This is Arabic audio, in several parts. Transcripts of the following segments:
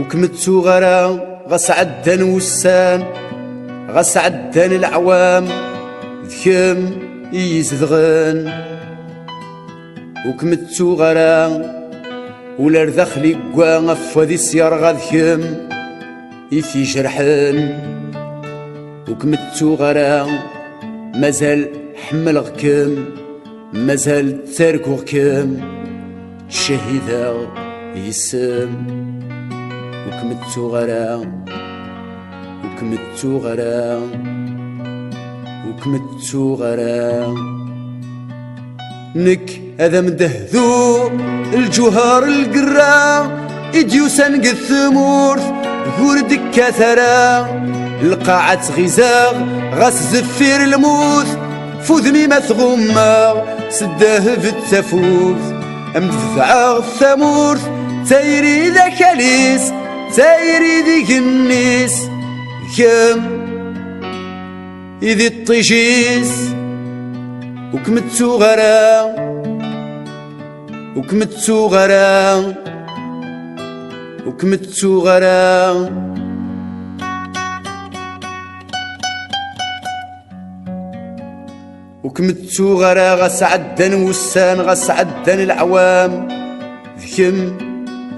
وكمتو غرا غاس عدان وسان غاس عدان العوام ذكم يزدغن وكمتو غرا ولا رذخلي قوا غفوذي سيار غاذكم يفي جرحن وكمتو غرا مازال حملغكم مازال تاركوغكم شهيدا يسم وكمتو غرا وكمتو غرا وكمتو غرا نك هذا مدهذو الجوهر القرا إديوسان قد ثمورث ذور دكا ثرا القاعة غزاغ غاس زفير الموث فوذمي مثغمة سداه في التفوث أمدفع الثمورث تايري ذا كاليس تايري ذي النيس كم إذي الطجيس وكمتو غرا وكمتو غرا وكمتو غرا وكمتو غرا غاس عدن وسان غاس عدن العوام ذكم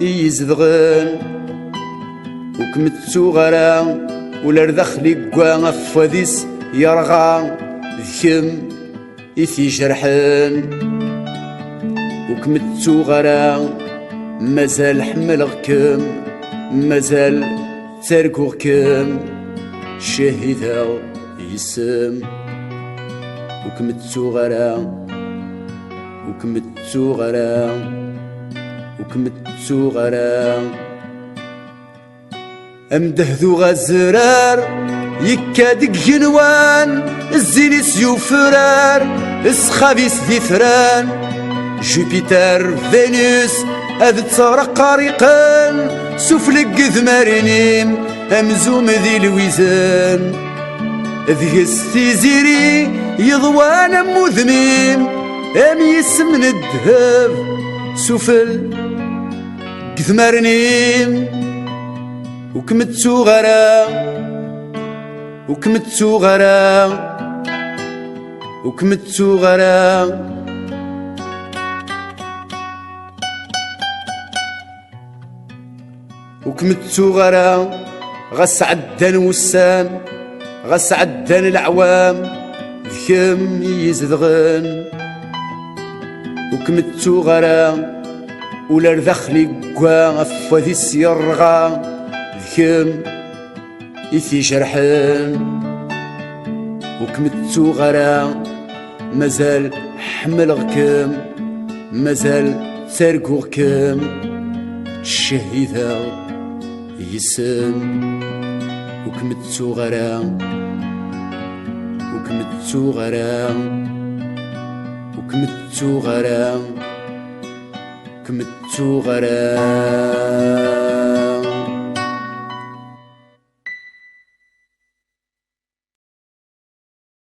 يزدغن وكمتو غرا ولا رذخلي قوا غفوذيس يرغى ذكم يثي جرحن وكمتو غرا مازال حملغكم مازال تاركوغكم شهيدا يسم وكمتو غرا وكمتو غرا وكمتو غرا أمدهذو غزرار يكادك جنوان الزيني سيوف فرار اسخابيس ذي فران جوبيتر فينوس أذ تسرق قارقان سفلق ذمارينيم أمزوم ذي الويزان ذيس تيزيري يضوان مذميم أم يسمن الذهب سفل قذمارينيم وكمتو غرا وكمتو غرا وكمتو غرا وكمتو غرا غاس عدان وسان غاس عدان العوام ذكم يزدغن وكمتو غرا ولا رذخلي قوا غفوذي سيرغا ذكم يثي جرحن وكمتو غرا مازال حملغكم مازال تاركوغكم شهيدا يسم وكمتو غرا وكمتو غرا وكمتو غرا كمتو غرا